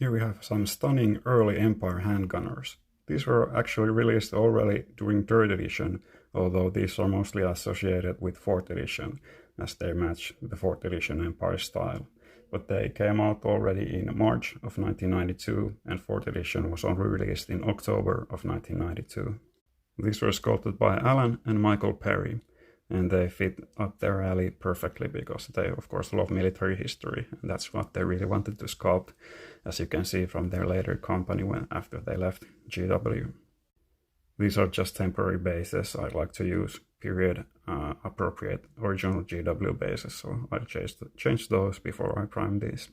Here we have some stunning early Empire Handgunners. These were actually released already during 3rd edition, although these are mostly associated with 4th edition, as they match the 4th edition Empire style. But they came out already in March of 1992, and 4th edition was only released in October of 1992. These were sculpted by Alan and Michael Perry, and they fit up their alley perfectly because they of course love military history, and that's what they really wanted to sculpt, as you can see from their later company after they left GW. These are just temporary bases. I like to use period appropriate original GW bases, so I'll change those before I prime these.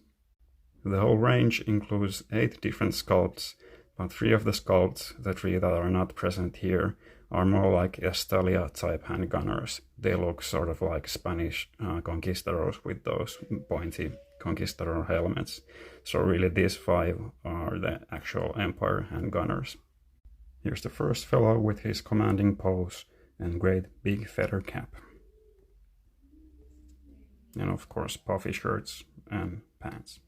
The whole range includes 8 different sculpts, but 3 of the sculpts, the 3 that are not present here, are more like Estalia type handgunners. They look sort of like Spanish conquistadors with those pointy conquistador helmets. So really these 5 are the actual Empire handgunners. Here's the first fellow with his commanding pose and great big feather cap. And of course puffy shirts and pants.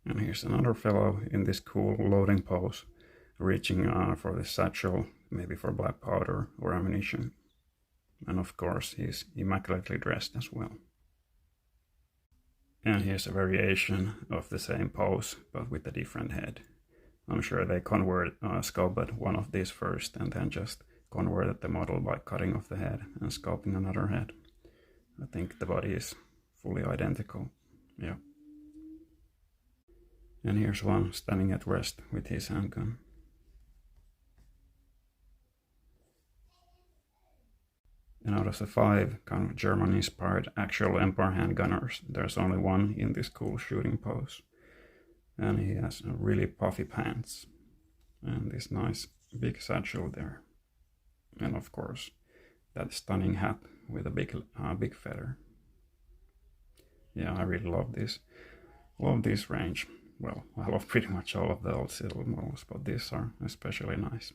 And here's another fellow in this cool loading pose, reaching for the satchel, maybe for black powder or ammunition. And of course he's immaculately dressed as well. And here's a variation of the same pose, but with a different head. I'm sure they sculpted one of these first and then just converted the model by cutting off the head and sculpting another head. I think the body is fully identical. Yeah. And here's one standing at rest with his handgun. And out of the 5 kind of German-inspired actual Empire handgunners, there's only one in this cool shooting pose. And he has really puffy pants and this nice big satchel there. And of course that stunning hat with a big feather. Yeah, I really love this. Love this range. Well, I love pretty much all of the old Citadel models, but these are especially nice.